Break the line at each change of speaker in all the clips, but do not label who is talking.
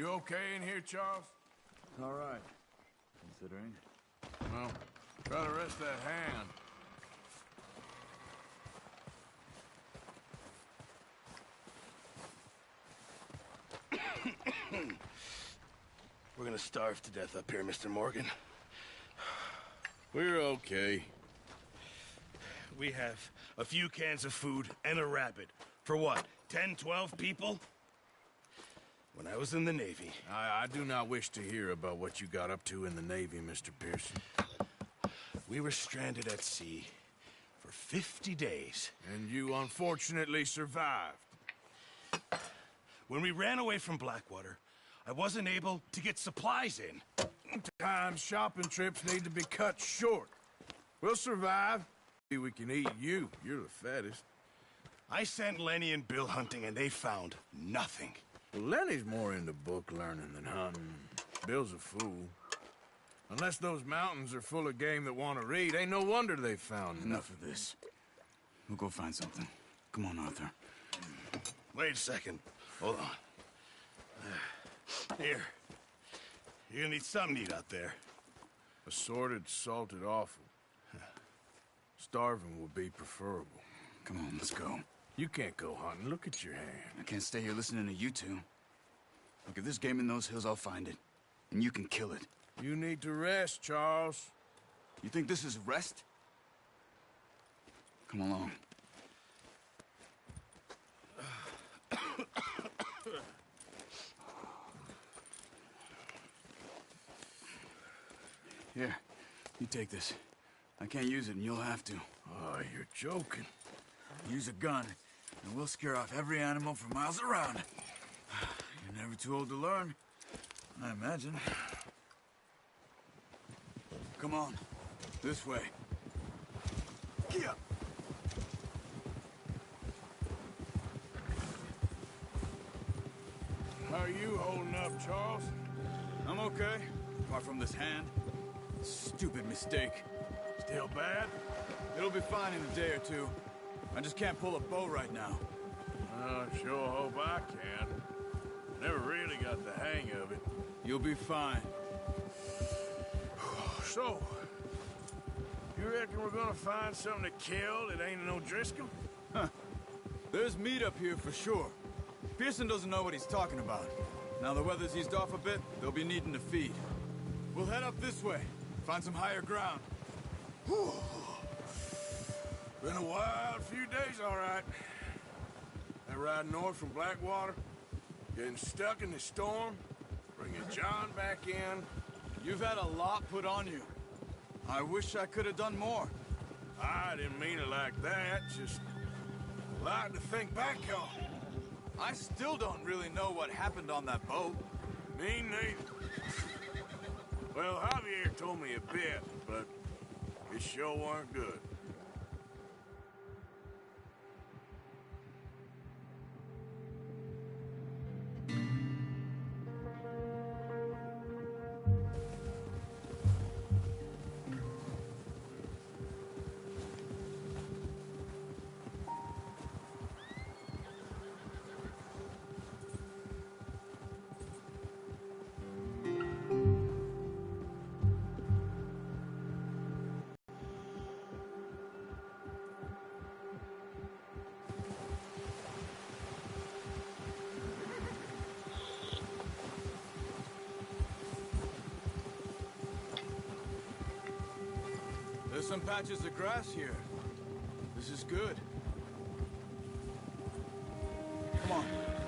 You okay in here, Charles?
All right, considering.
Well, try to rest that hand.
We're gonna starve to death up here, Mr. Morgan.
We're okay.
We have a few cans of food and a rabbit. For what, 10, 12 people? When I was in the Navy...
I do not wish to hear about what you got up to in the Navy, Mr. Pearson.
We were stranded at sea for 50 days.
And you unfortunately survived.
When we ran away from Blackwater, I wasn't able to get supplies in.
Sometimes shopping trips need to be cut short. We'll survive. We can eat you. You're the fattest.
I sent Lenny and Bill hunting, and they found nothing.
Well, Lenny's more into book learning than hunting. Bill's a fool. Unless those mountains are full of game that want to read, ain't no wonder they found
Enough of this. We'll go find something. Come on, Arthur.
Wait a second. Hold on. Here. You're gonna need something to eat out there.
Assorted, salted offal. Starving will be preferable.
Come on, let's go.
You can't go hunting. Look at your hand.
I can't stay here listening to you two. Look, if there's game in those hills, I'll find it. And you can kill it.
You need to rest, Charles.
You think this is rest? Come along. Here, you take this. I can't use it, and you'll have to.
Oh, you're joking.
Use a gun, and we'll scare off every animal for miles around. You're never too old to learn, I imagine. Come on, this way. Yeah.
How are you holding up, Charles?
I'm okay, apart from this hand. Stupid mistake.
Still bad?
It'll be fine in a day or two. I just can't pull a bow right now.
I sure hope I can. Never really got the hang of it.
You'll be fine.
So, you reckon we're gonna find something to kill that ain't no Driscoll?
Huh. There's meat up here for sure. Pearson doesn't know what he's talking about. Now the weather's eased off a bit, they'll be needing to feed. We'll head up this way, find some higher ground.
Whew. Been a wild few days, all right. That ride north from Blackwater, getting stuck in the storm, bringing John back in.
You've had a lot put on you. I wish I could have done more.
I didn't mean it like that, just a lot to think back on.
I still don't really know what happened on that boat.
Me neither. Well, Javier told me a bit, but it sure weren't good.
There's some patches of grass here. This is good. Come on,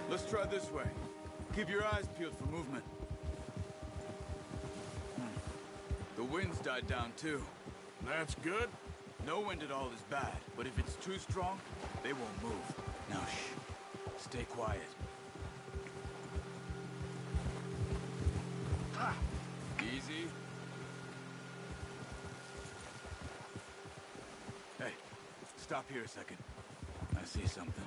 let's try this way. Keep your eyes peeled for movement. The wind's died down too.
That's good.
No wind at all is bad, but if it's too strong, they won't move. Now shh, stay quiet. Ah, easy. Hey, stop here a second. I see something.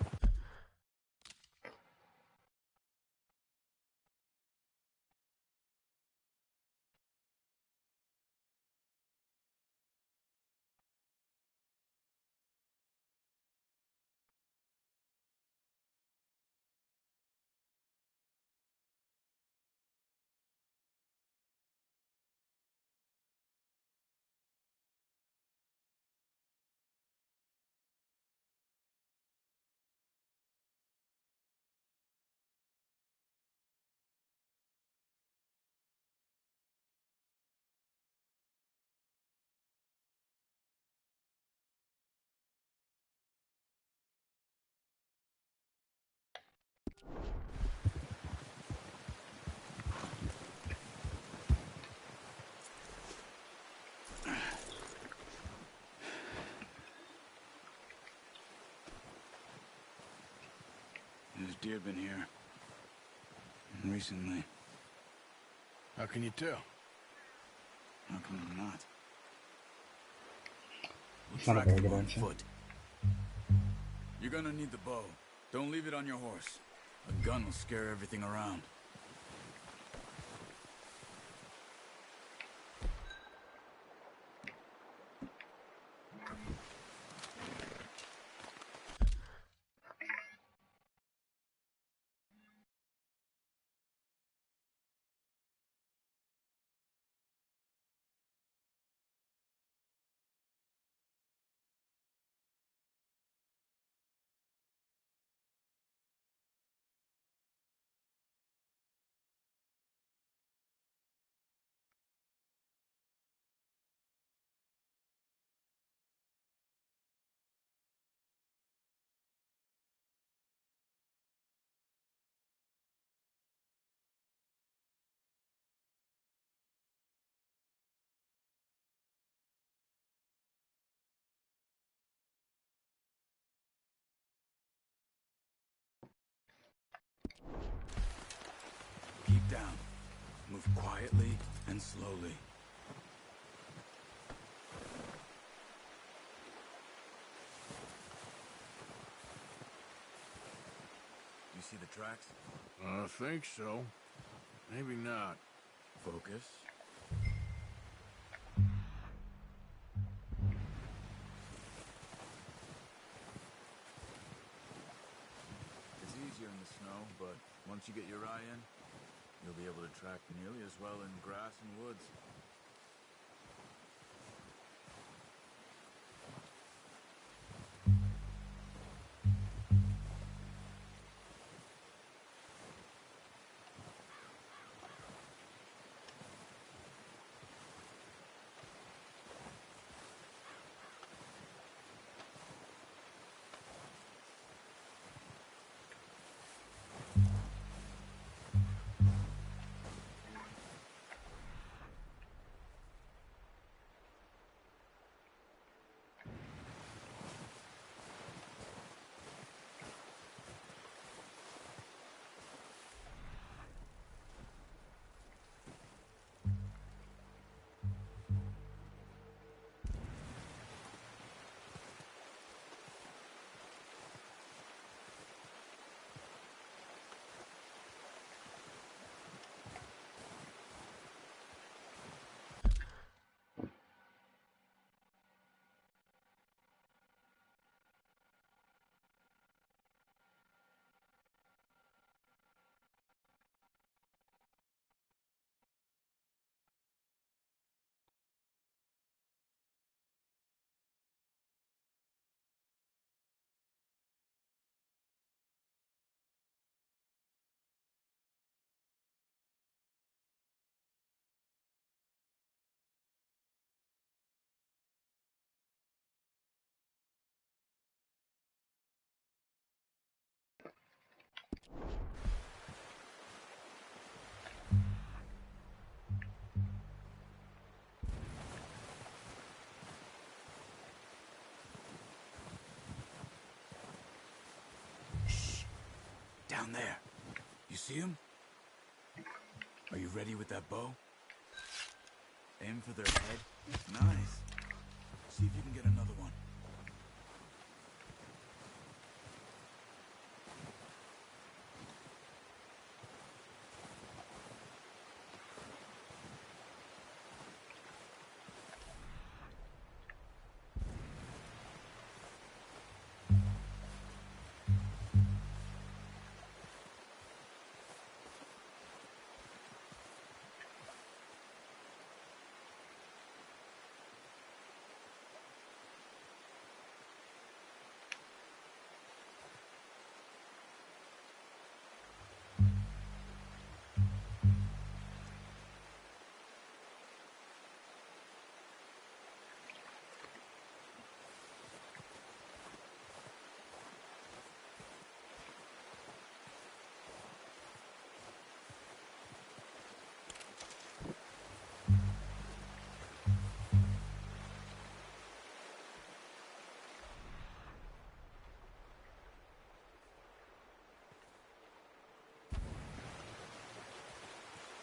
deer been here. And recently.
How can you tell?
How come they're not? We'll
It's not a
track
very
them
good
on
answer.
foot. You're gonna need the bow. Don't leave it on your horse. A gun will scare everything around. Keep down. Move quietly and slowly. You see the tracks?
I think so. Maybe not.
Focus. It's easier in the snow, but once you get your eye in, you'll be able to track nearly as well in grass and woods. Down there. You see him? Are you ready with that bow? Aim for their head. Nice. See if you can get another one.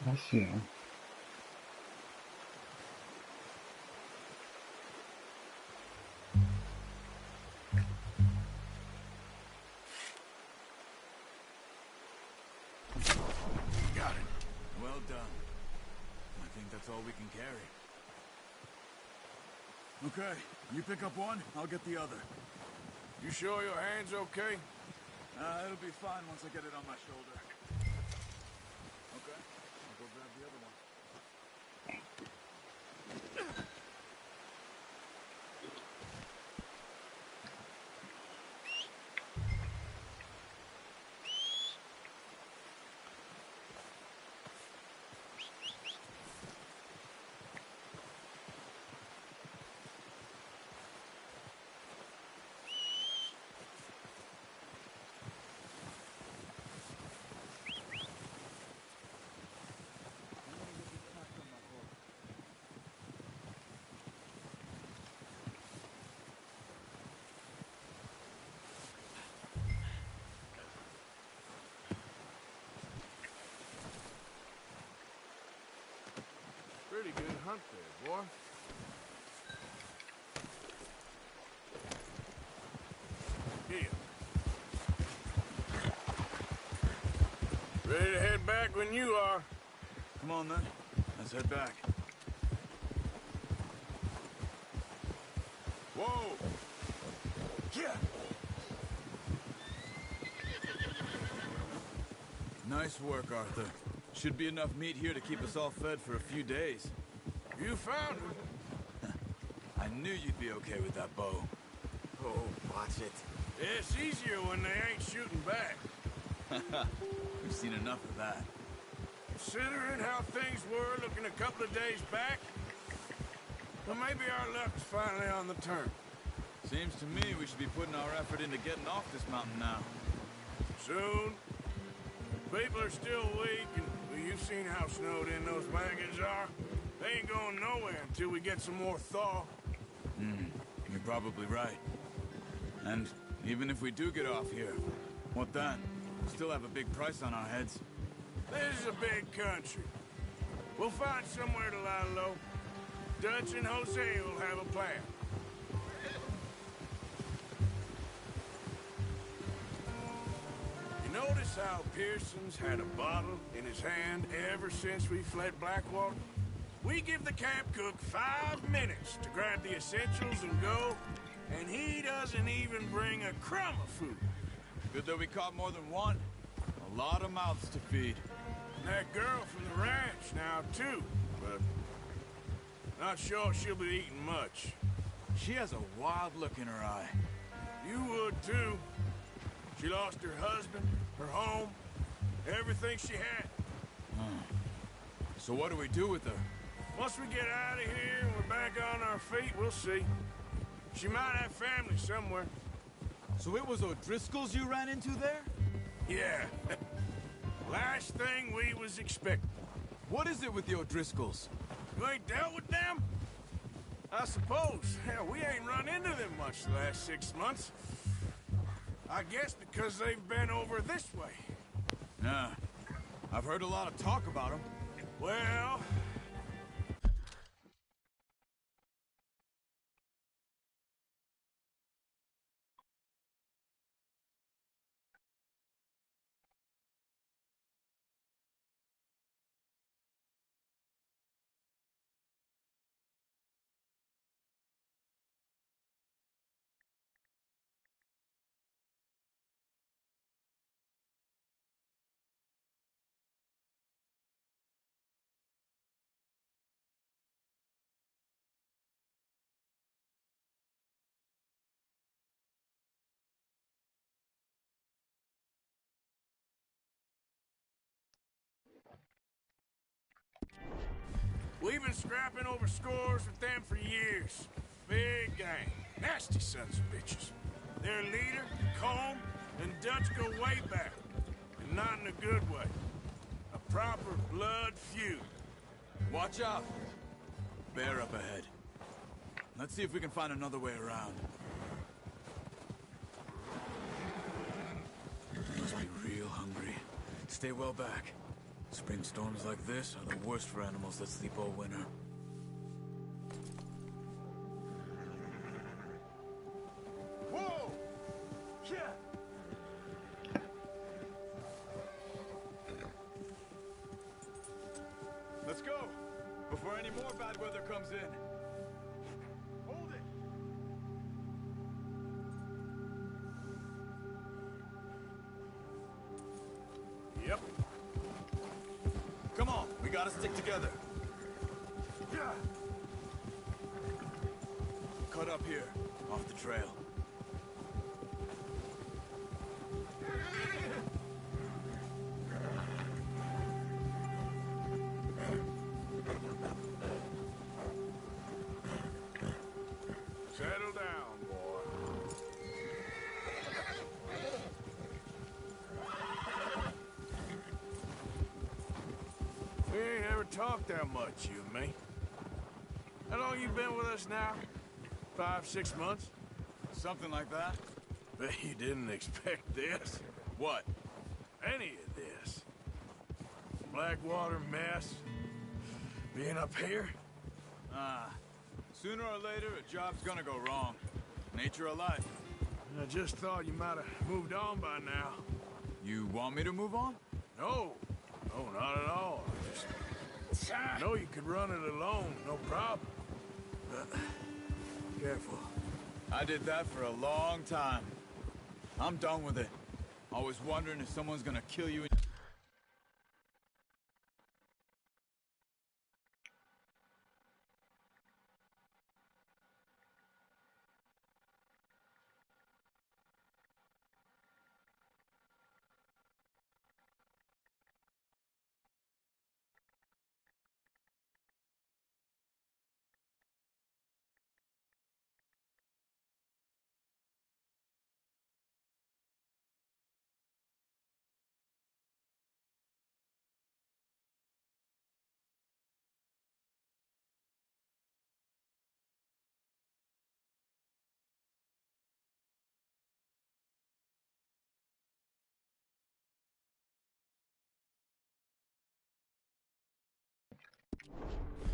I see him.
Got it.
Well done. I think that's all we can carry. Okay, you pick up one, I'll get the other.
You sure your hand's okay?
It'll be fine once I get it on my shoulder. Okay, I'll go grab the other one.
Pretty good hunt there, boy. Here. Ready to head back when you are.
Come on then, let's head back.
Whoa! Yeah.
Nice work, Arthur. Should be enough meat here to keep us all fed for a few days.
You found him.
I knew you'd be okay with that bow.
Oh, watch it.
It's easier when they ain't shooting back.
We've seen enough of that.
Considering how things were looking a couple of days back, well, maybe our luck's finally on the turn.
Seems to me we should be putting our effort into getting off this mountain now.
Soon. People are still weak, and well, you've seen how snowed in those wagons are. They ain't going nowhere until we get some more thaw.
You're probably right. And even if we do get off here, what then? We still have a big price on our heads.
This is a big country. We'll find somewhere to lie low. Dutch and Jose will have a plan. You notice how Pearson's had a bottle in his hand ever since we fled Blackwater? We give the camp cook 5 minutes to grab the essentials and go, and he doesn't even bring a crumb of food.
Good that we caught more than one. A lot of mouths to feed.
And that girl from the ranch now, too, but not sure she'll be eating much.
She has a wild look in her eye.
You would, too. She lost her husband, her home, everything she had.
So what do we do with her?
Once we get out of here and we're back on our feet, we'll see. She might have family somewhere.
So it was O'Driscoll's you ran into there?
Yeah. Last thing we was expecting.
What is it with the O'Driscolls?
You ain't dealt with them? I suppose. Hell, we ain't run into them much the last 6 months. I guess because they've been over this way.
Yeah. I've heard a lot of talk about them.
Well... We've been scrapping over scores with them for years. Big gang. Nasty sons of bitches. Their leader, Combe, and Dutch go way back. And not in a good way. A proper blood feud.
Watch out. Bear up ahead. Let's see if we can find another way around. Must be real hungry. Stay well back. Spring storms like this are the worst for animals that sleep all winter. Whoa! Yeah! Let's go! Before any more bad weather comes in. Hold it!
Yep.
Come on, we gotta stick together. Yeah. Cut up here, off the trail.
Settle down, boy. We ain't ever talked that much, you and me. How long you been with us now? 5, 6 months?
Something like that?
Bet you didn't expect this.
What?
Any of this. Blackwater mess. Being up here?
Sooner or later, a job's gonna go wrong. Nature of life.
I just thought you might have moved on by now.
You want me to move on?
No. No, not at all. I know you could run it alone, no problem. But, careful.
I did that for a long time. I'm done with it. Always wondering if someone's gonna kill you.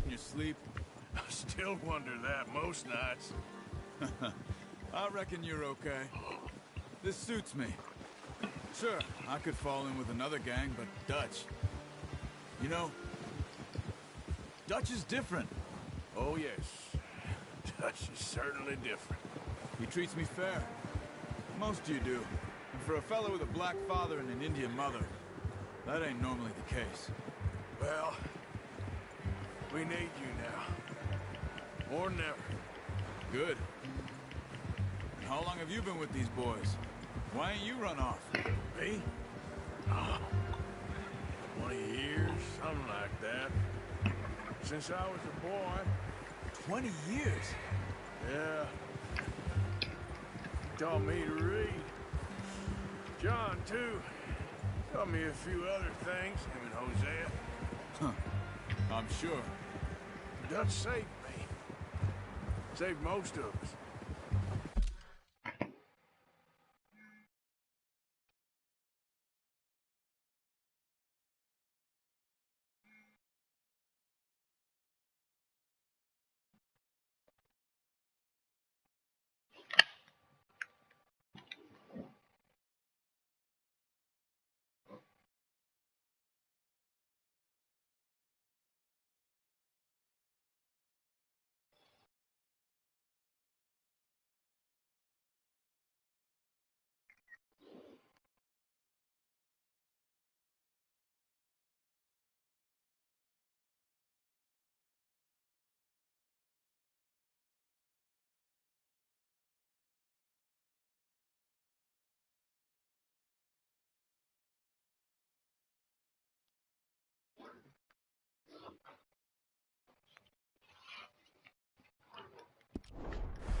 In your sleep?
I still wonder that most nights.
I reckon you're okay. This suits me. Sure, I could fall in with another gang, but Dutch... You know, Dutch is different.
Oh, yes. Dutch is certainly different.
He treats me fair. Most of you do. And for a fellow with a black father and an Indian mother, that ain't normally the case.
Well, we need you now. More than ever.
Good. And how long have you been with these boys? Why ain't you run off?
Me? Oh, 20 years, something like that. Since I was a boy.
20 years?
Yeah. He taught me to read. John, too. Taught me a few other things, him and Hosea.
Huh. I'm sure.
Dutch saved me. Saved most of us.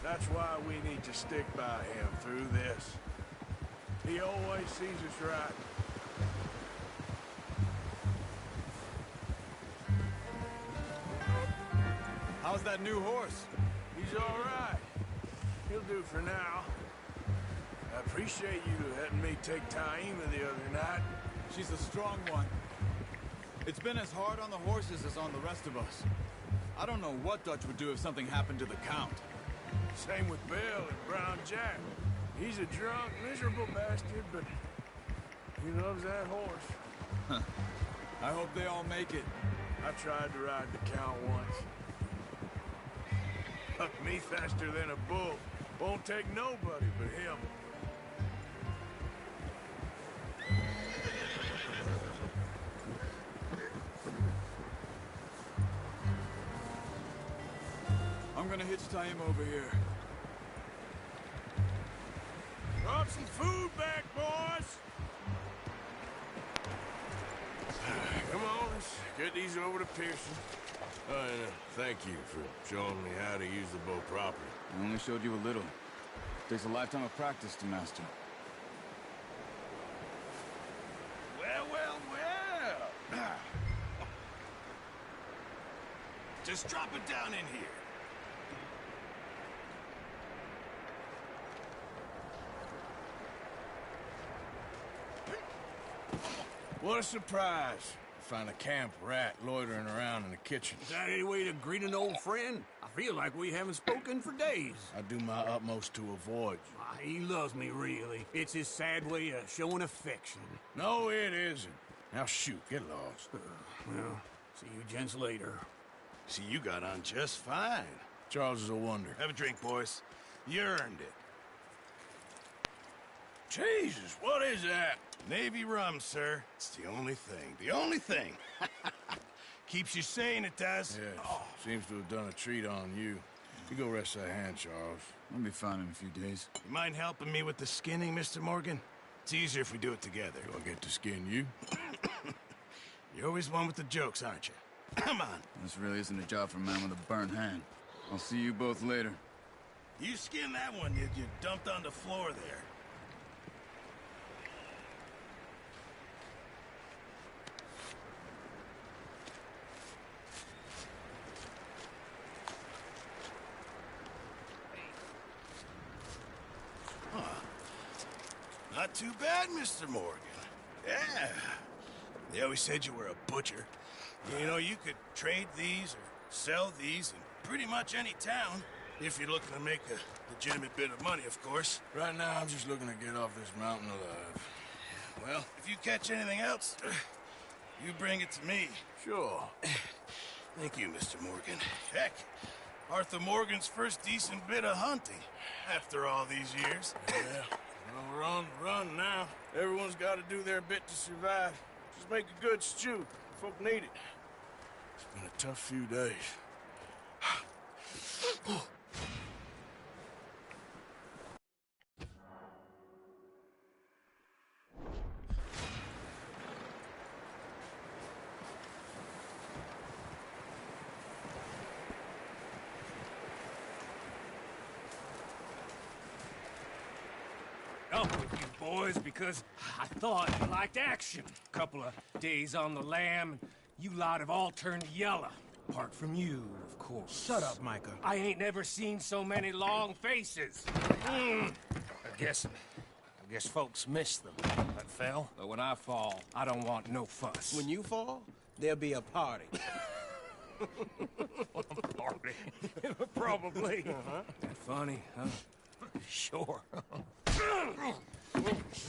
That's why we need to stick by him through this. He always sees us right.
How's that new horse?
He's all right. He'll do for now. I appreciate you letting me take Taima the other night.
She's a strong one. It's been as hard on the horses as on the rest of us. I don't know what Dutch would do if something happened to the Count.
Same with Bill and Brown Jack. He's a drunk, miserable bastard, but he loves that horse.
I hope they all make it.
I tried to ride the Count once. Hucked me faster than a bull. Won't take nobody but him.
I'm gonna hitch tie him over here.
Drop some food back, boys! Come on, let's get these over to Pearson. And thank you for showing me how to use the bow properly.
I only showed you a little. Takes a lifetime of practice to master.
Well, well, well. Just drop it down in here.
What a surprise. Find a camp rat loitering around in the kitchen.
Is that any way to greet an old friend? I feel like we haven't spoken for days.
I do my utmost to avoid you.
He loves me, really. It's his sad way of showing affection.
No, it isn't. Now shoot, get lost.
Well, see you gents later.
See, you got on just fine.
Charles is a wonder.
Have a drink, boys. You earned it.
Jesus, what is that?
Navy rum, sir. It's the only thing. The only thing. Keeps you sane, it does.
Yes, seems to have done a treat on you. You go rest that hand, Charles.
I'll be fine in a few days.
You mind helping me with the skinning, Mr. Morgan? It's easier if we do it together.
Do I get to skin you?
You're always one with the jokes, aren't you? Come on.
This really isn't a job for a man with a burnt hand. I'll see you both later.
You skin that one you dumped on the floor there. Not too bad, Mr. Morgan. Yeah. They always said you were a butcher. You know, you could trade these or sell these in pretty much any town. If you're looking to make a legitimate bit of money, of course.
Right now, I'm just looking to get off this mountain alive.
Well, if you catch anything else, you bring it to me.
Sure.
Thank you, Mr. Morgan. Heck, Arthur Morgan's first decent bit of hunting after all these years.
Yeah. Well, we're on the run now. Everyone's got to do their bit to survive. Just make a good stew. Folk need it. It's been a tough few days.
Up with you boys because I thought you liked action. Couple of days on the lam, and you lot have all turned yellow. Apart from you, of course.
Shut up, Micah.
I ain't never seen so many long faces. I guess folks miss them. That fell. But when I fall, I don't want no fuss.
When you fall, there'll be a party.
Party. Probably. That funny, huh? Sure.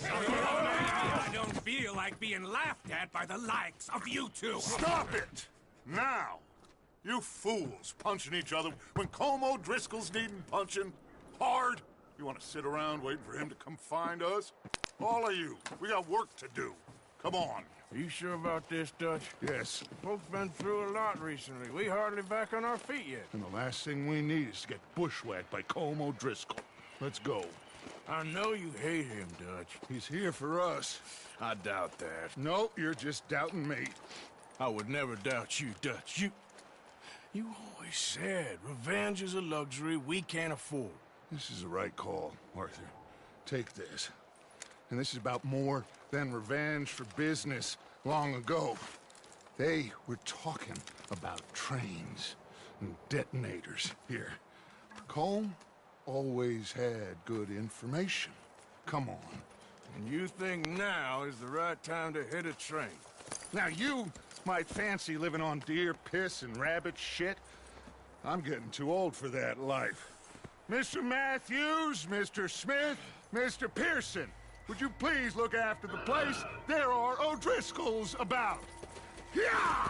I don't feel like being laughed at by the likes of you two.
Stop it! Now! You fools punching each other when Como Driscoll's needing punching hard. You want to sit around waiting for him to come find us? All of you, we got work to do. Come on.
Are you sure about this, Dutch?
Yes.
Folks been through a lot recently. We hardly back on our feet yet.
And the last thing we need is to get bushwhacked by Como Driscoll. Let's go.
I know you hate him, Dutch.
He's here for us.
I doubt that.
No, you're just doubting me.
I would never doubt you, Dutch. You always said revenge is a luxury we can't afford.
This is the right call, Arthur. Take this. And this is about more than revenge for business long ago. They were talking about trains and detonators here. Colm always had good information. Come on.
And you think now is the right time to hit a train?
Now you might fancy living on deer piss and rabbit shit. I'm getting too old for that life. Mr. Matthews, Mr. Smith, Mr. Pearson, would you please look after the place? There are O'Driscolls about. Yeah!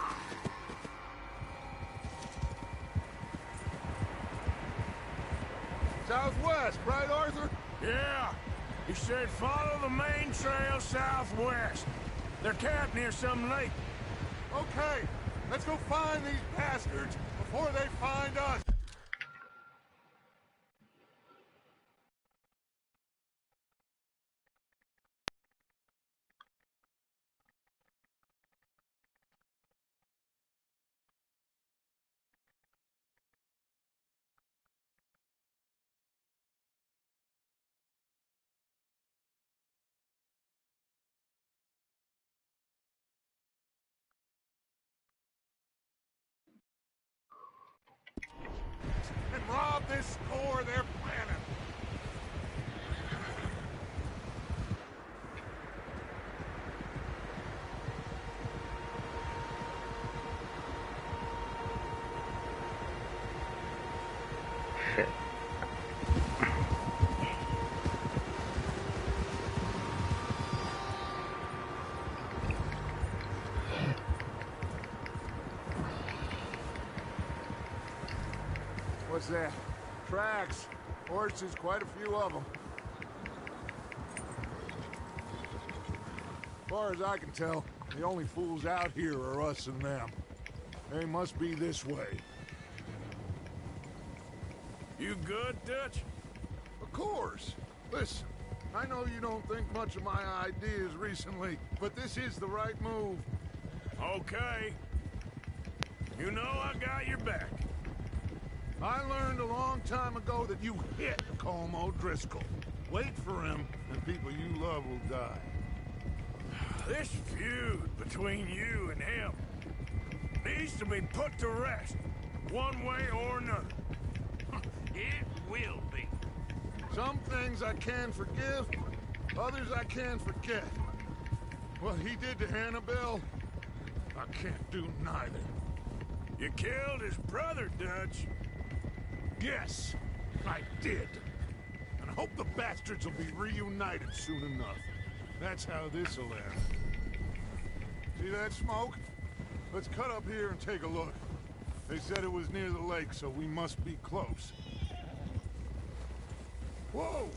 Southwest, right, Arthur?
Yeah. He said follow the main trail southwest. They're camped near some lake.
Okay, let's go find these bastards before they find us. And rob this store they're planning.
Shit.
What's that? Tracks. Horses, quite a few of them. As far as I can tell, the only fools out here are us and them. They must be this way.
You good, Dutch?
Of course. Listen, I know you don't think much of my ideas recently, but this is the right move.
Okay. You know I got your back.
I learned a long time ago that you hit Colm O'Driscoll. Wait for him, and people you love will die.
This feud between you and him needs to be put to rest, one way or another.
It will be.
Some things I can forgive, others I can forget. What he did to Annabelle, I can't do neither.
You killed his brother, Dutch.
Yes, I did. And I hope the bastards will be reunited soon enough. That's how this'll end. See that smoke? Let's cut up here and take a look. They said it was near the lake, so we must be close. Whoa!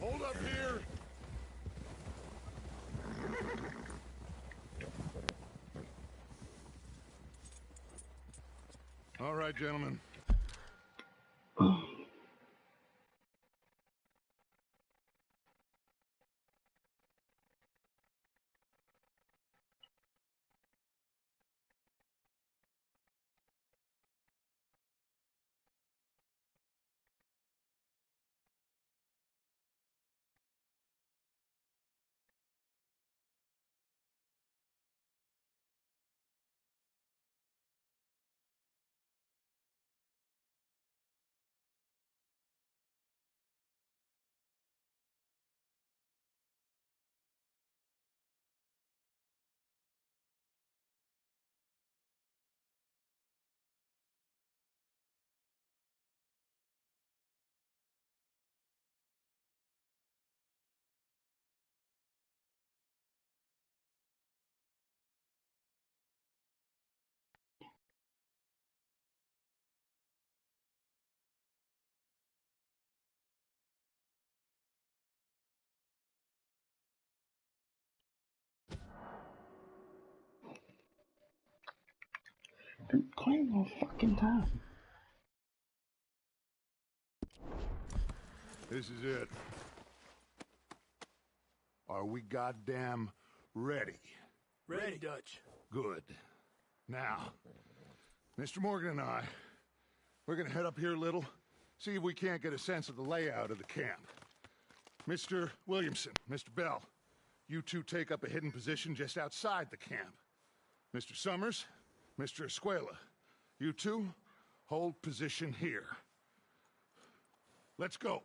Hold up here! All right, gentlemen.
Been playing all fucking time.
This is it. Are we goddamn ready?
Ready, Dutch.
Good. Now, Mr. Morgan and I, we're gonna head up here a little, see if we can't get a sense of the layout of the camp. Mr. Williamson, Mr. Bell, you two take up a hidden position just outside the camp. Mr. Summers, Mr. Escuela, you two hold position here. Let's go.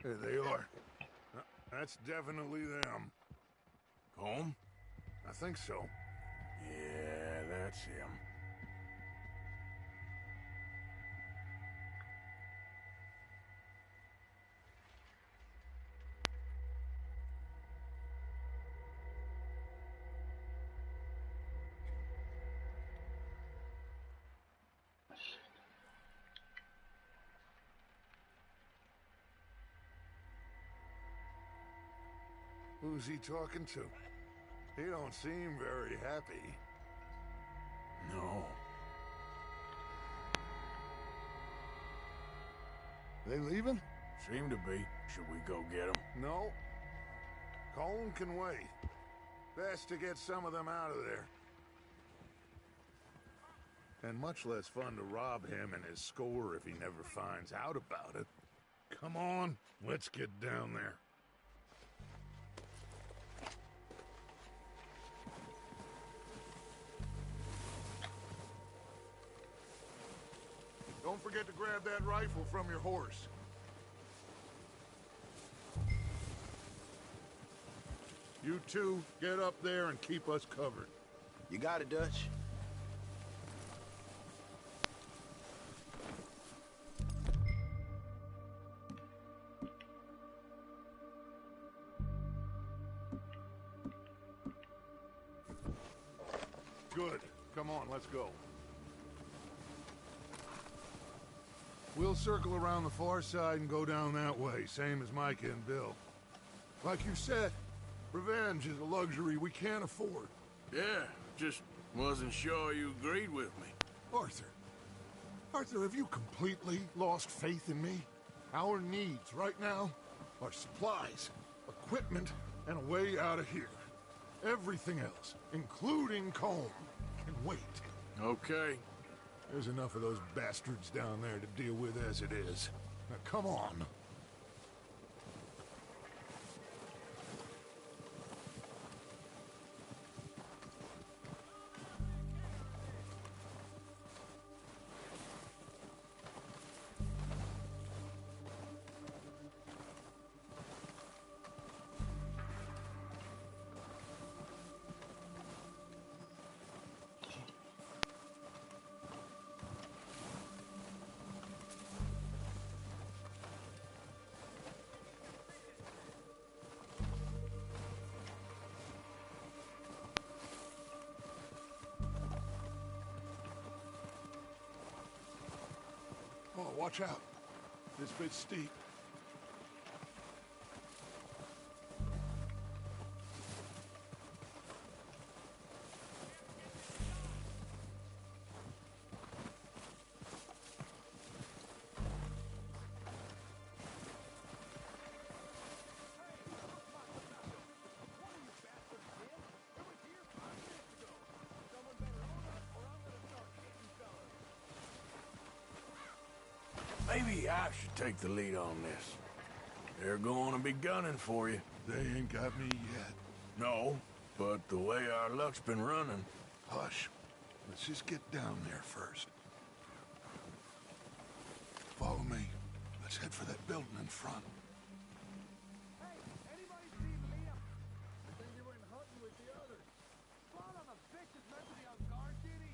There they are. That's definitely them.
Home?
I think so.
Yeah, that's him.
Who's he talking to? He don't seem very happy.
No.
They leaving?
Seem to be. Should we go get him?
No. Colin can wait. Best to get some of them out of there. And much less fun to rob him and his score if he never finds out about it. Come on, let's get down there. Don't forget to grab that rifle from your horse. You two, get up there and keep us covered.
You got it, Dutch.
Good. Come on, let's go. We'll circle around the far side and go down that way, same as Micah and Bill. Like you said, revenge is a luxury we can't afford.
Yeah, just wasn't sure you agreed with me.
Arthur. Arthur, have you completely lost faith in me? Our needs right now are supplies, equipment, and a way out of here. Everything else, including Colm, can wait.
Okay.
There's enough of those bastards down there to deal with as it is. Now, come on. Oh, watch out. This bit's steep.
Maybe I should take the lead on this. They're going to be gunning for you.
They ain't got me yet.
No, but the way our luck's been running...
Hush. Let's just get down there first. Follow me. Let's head for that building in front.
Hey, anybody see Liam? I think he went hunting with the others. Son of a bitch is meant to be on guard duty.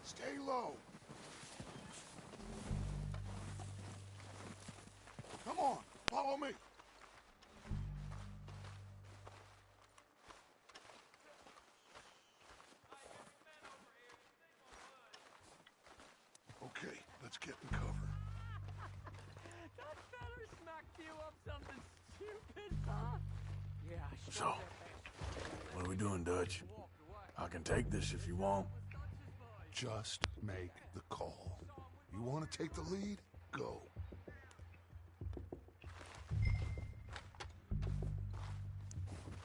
Stay low. Come on, follow me. Okay, let's get in cover.
That feller smacked you up something stupid, huh? Yeah, I
So, what are we doing, Dutch? I can take this if you want.
Just make the call. You want to take the lead? Go.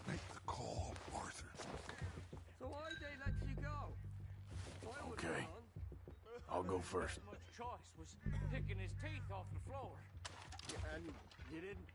Make the call, Arthur.
So why'd they let you go?
Okay. I'll go first.
Much choice was picking his teeth off the floor. And you didn't.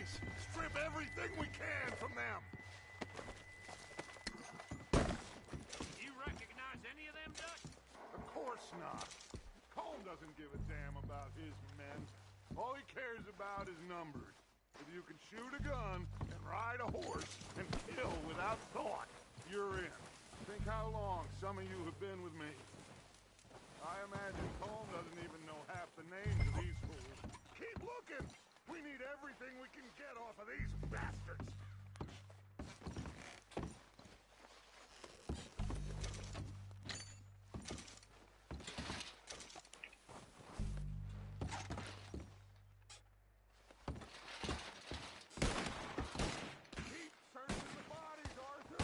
boys! Strip everything we can from them!
You recognize any of them, Dutch?
Of course not. Colm doesn't give a damn about his men. All he cares about is numbers. If you can shoot a gun and ride a horse and kill without thought, you're in. Think how long some of you have been with me. I imagine Colm doesn't even know half the names of these fools. Keep looking! We need everything we can get off of these bastards! Keep searching the bodies, Arthur!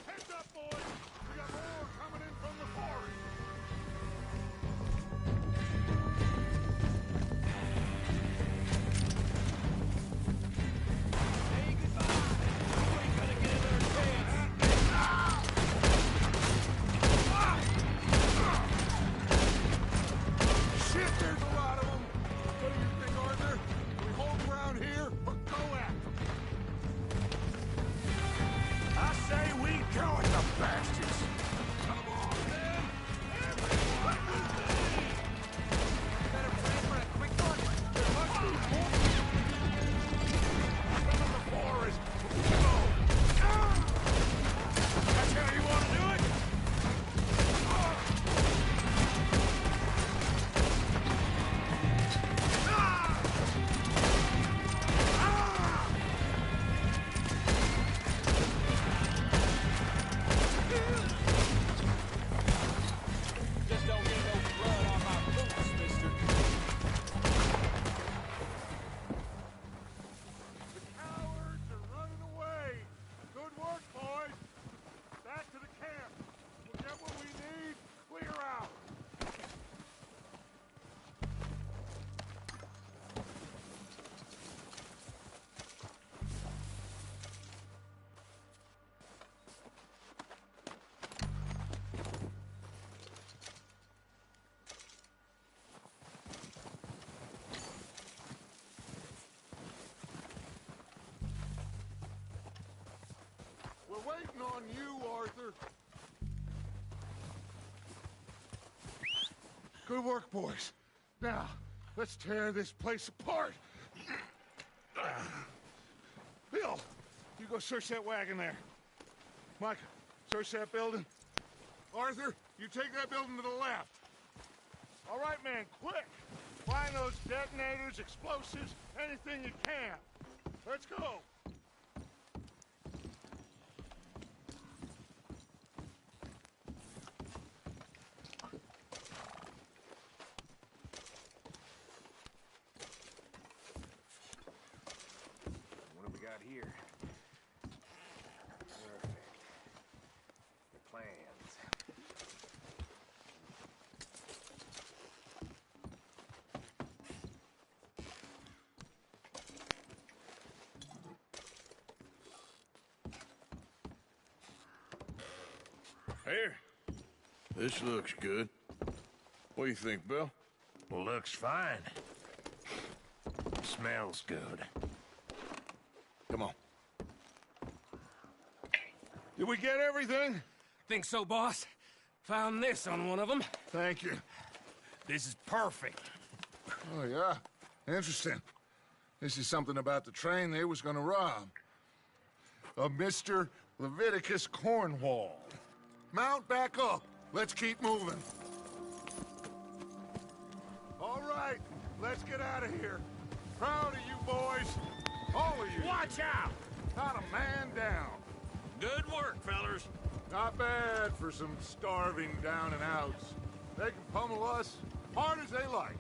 Heads up, boys! We got more coming in from the forest! Shit, there's a lot of them! What do you think, Arthur? We hold around here or go at them? I say we go at the bastards! Come on, man! Everyone with me! Better plan for a quick one. There must be more. Come in the forest! Go! That's how you want to do it?
Just don't get no blood on my boots, mister.
The cowards are running away! Good work, boys! Back to the camp! We'll get what we need, clear out! We're waiting on you, Arthur. Good work, boys. Now, let's tear this place apart. Bill, you go search that wagon there. Mike, search that building. Arthur, you take that building to the left. All right, man, quick. Find those detonators, explosives, anything you can. Let's go.
What have we got here? Perfect. The plans.
Here. This looks good. What do you think, Bill?
Looks fine. Smells good.
Come on. Did we get everything?
Think so, boss? Found this on one of them.
Thank you.
This is perfect.
Oh, yeah? Interesting. This is something about the train they was gonna rob. Of Mr. Leviticus Cornwall. Mount back up. Let's keep moving. All right, let's get out of here. Proud of you boys. All of you.
Watch out!
Not a man down.
Good work, fellers.
Not bad for some starving down and outs. They can pummel us hard as they like.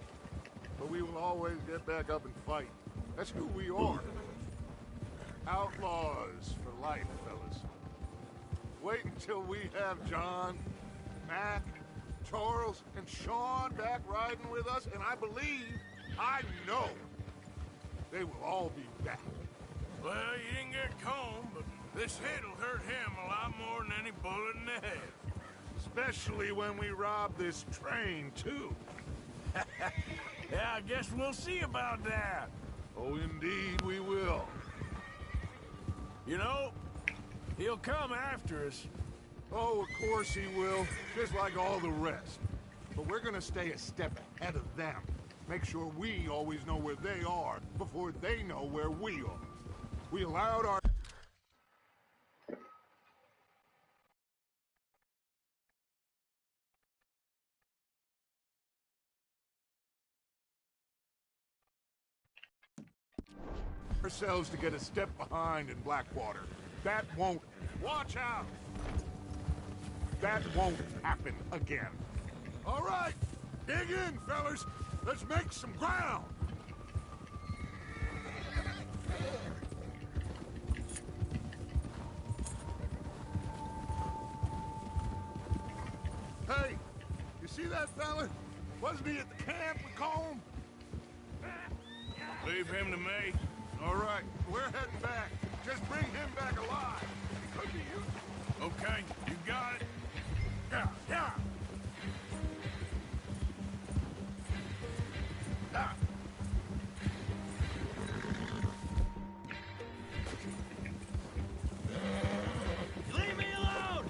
But we will always get back up and fight. That's who we are. Outlaws for life, fellas. Wait until we have John, Mac, Charles, and Sean back riding with us, and I believe, I know, they will all be back.
Well, you didn't get Colm, but this hit'll hurt him a lot more than any bullet in the head.
Especially when we rob this train, too.
Yeah, I guess we'll see about that.
Oh, indeed we will.
You know, he'll come after us.
Oh, of course he will, just like all the rest. But we're gonna stay a step ahead of them. Make sure we always know where they are before they know where we are. We allowed ourselves to get a step behind in Blackwater. That won't... Watch out! That won't happen again. All right, dig in, fellas. Let's make some ground. Hey, you see that fella? Wasn't he at the camp with Colm?
Leave him to me.
All right, we're heading back. Just bring him back alive. He could be useful.
Okay, you got it. Yeah, yeah. Ah.
Leave me alone!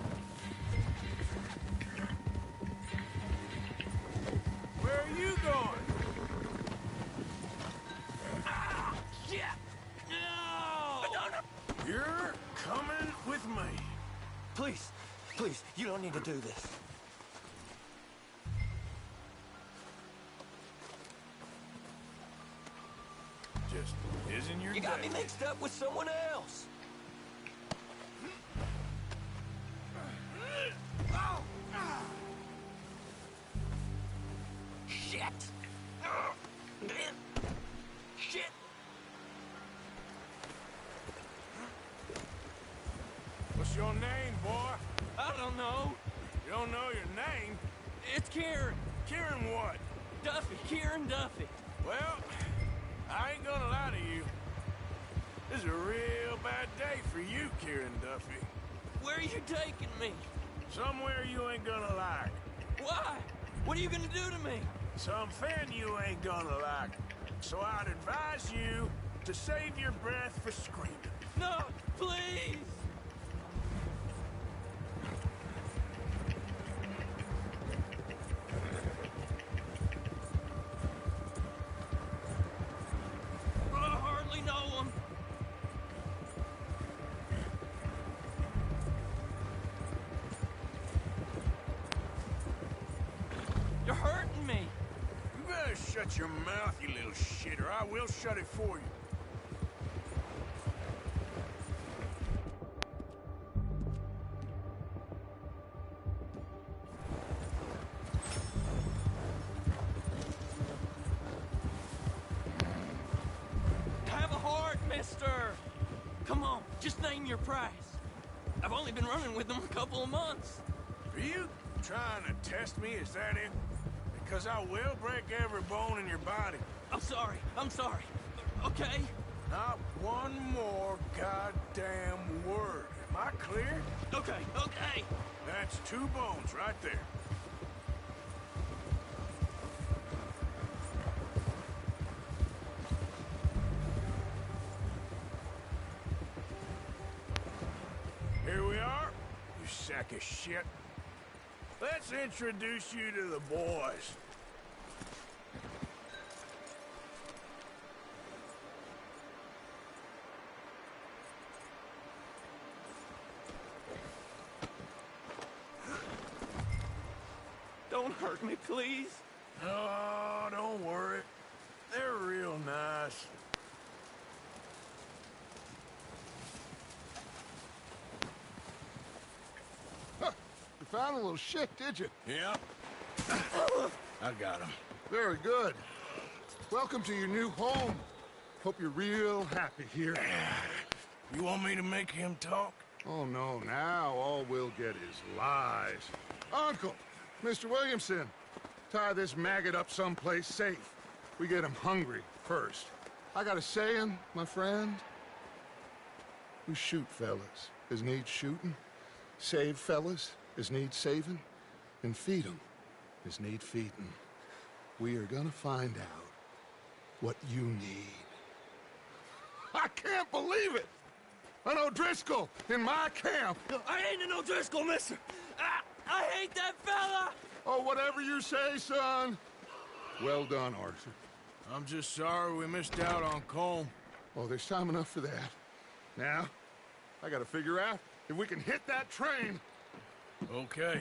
Where are you going?
Ah, shit! No!
You're coming with me.
Please, please, you don't need to do this.
Just isn't your
You got
day.
me mixed up with someone else. Shit! Shit!
What's your name, boy?
I don't know.
You don't know your name?
It's Kieran.
Kieran what?
Duffy. Kieran Duffy.
Well, I ain't gonna lie to you. This is a real bad day for you, Kieran Duffy.
Where are you taking me?
Somewhere you ain't gonna like.
Why? What are you gonna do to me?
Something you ain't gonna like. So I'd advise you to save your breath for screaming.
No, please! But I hardly know him. You're hurting me.
You better shut your mouth, you little shit, or I will shut it for you.
Have a heart, mister! Come on, just name your price. I've only been running with them a couple of months.
Are you trying to test me, is that it? Because I will break every bone in your body.
I'm sorry, okay?
Not one more goddamn word. Am I clear?
Okay, okay!
That's 2 bones right there. Here we are, you sack of shit. Let's introduce you to the boys.
Don't hurt me, please.
Oh, don't worry. They're real nice.
Huh. You found a little shit, did you?
Yep. I got him.
Very good. Welcome to your new home. Hope you're real happy here.
You want me to make him talk?
Oh, no, now all we'll get is lies. Uncle, Mr. Williamson, tie this maggot up someplace safe. We get him hungry first. I got a saying, my friend. We shoot fellas as need shooting, save fellas as need saving, and feed 'em as need feeding. We are gonna find out what you need. I can't believe it! An O'Driscoll in my camp!
I ain't an O'Driscoll, mister! I hate that fella!
Oh, whatever you say, son. Well done, Arthur.
I'm just sorry we missed out on Colm.
Oh, there's time enough for that. Now, I gotta figure out if we can hit that train.
Okay.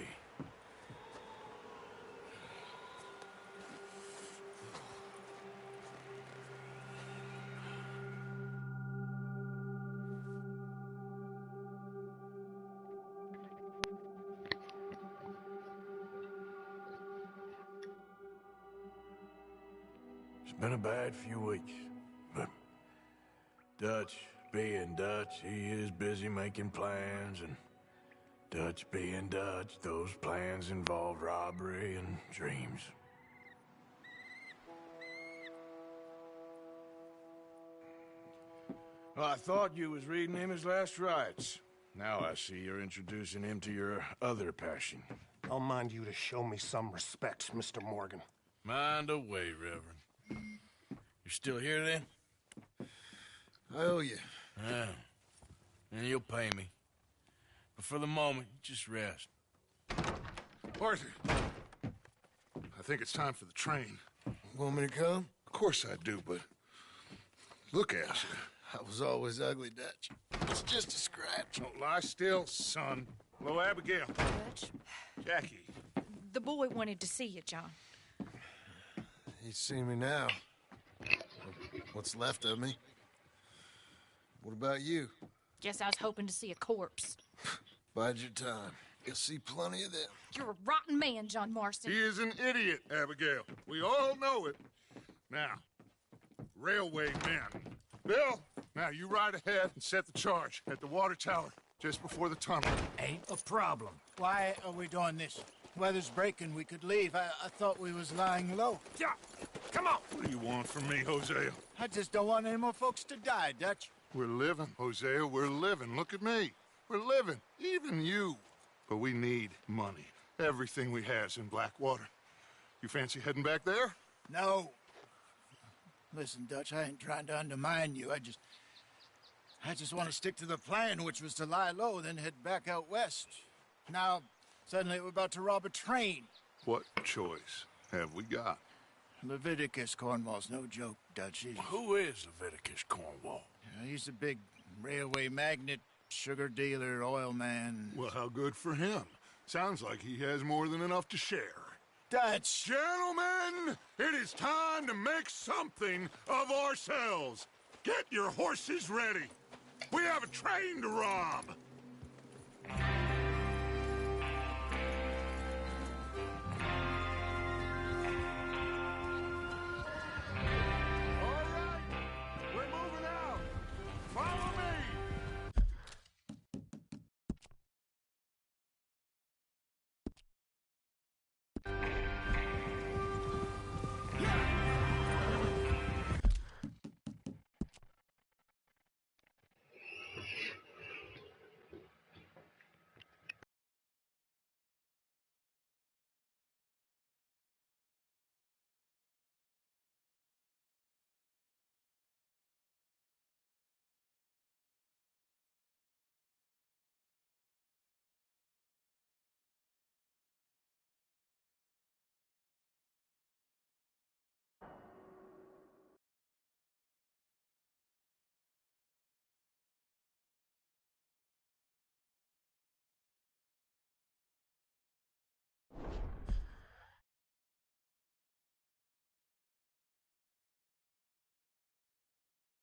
It's been a bad few weeks, but Dutch being Dutch, he is busy making plans, and Dutch being Dutch, those plans involve robbery and dreams. Well, I thought you was reading him his last rites. Now I see you're introducing him to your other passion.
I'll mind you to show me some respect, Mr. Morgan.
Mind away, Reverend. You still here, then?
I owe you.
Yeah. And you'll pay me. But for the moment, just rest.
Arthur, I think it's time for the train.
Want me to come?
Of course I do, but look at you.
I was always ugly, Dutch. It's just a scratch.
Don't lie still, son. Hello, Abigail.
Dutch,
Jackie.
the boy wanted to see you, John.
He's seen me now. What's left of me? What about you?
Guess I was hoping to see a corpse.
Bide your time. You'll see plenty of them.
You're a rotten man, John Marston.
He is an idiot, Abigail. We all know it. Now, railway men. Bill, now you ride ahead and set the charge at the water tower just before the tunnel.
Ain't a problem. Why are we doing this? Weather's breaking, we could leave. I thought we was lying low.
Yeah, come on!
What do you want from me, Hosea?
I just don't want any more folks to die, Dutch.
We're living, Hosea, we're living. Look at me. We're living, even you. But we need money. Everything we has in Blackwater. You fancy heading back there?
No. Listen, Dutch, I ain't trying to undermine you. I just want to stick to the plan, which was to lie low, then head back out west. Now, suddenly we're about to rob a train.
What choice have we got?
Leviticus Cornwall's no joke, Dutch.
Who is Leviticus Cornwall?
He's a big railway magnate, sugar dealer, oil man.
Well, how good for him. Sounds like he has more than enough to share.
Dutch!
Gentlemen, it is time to make something of ourselves. Get your horses ready. We have a train to rob.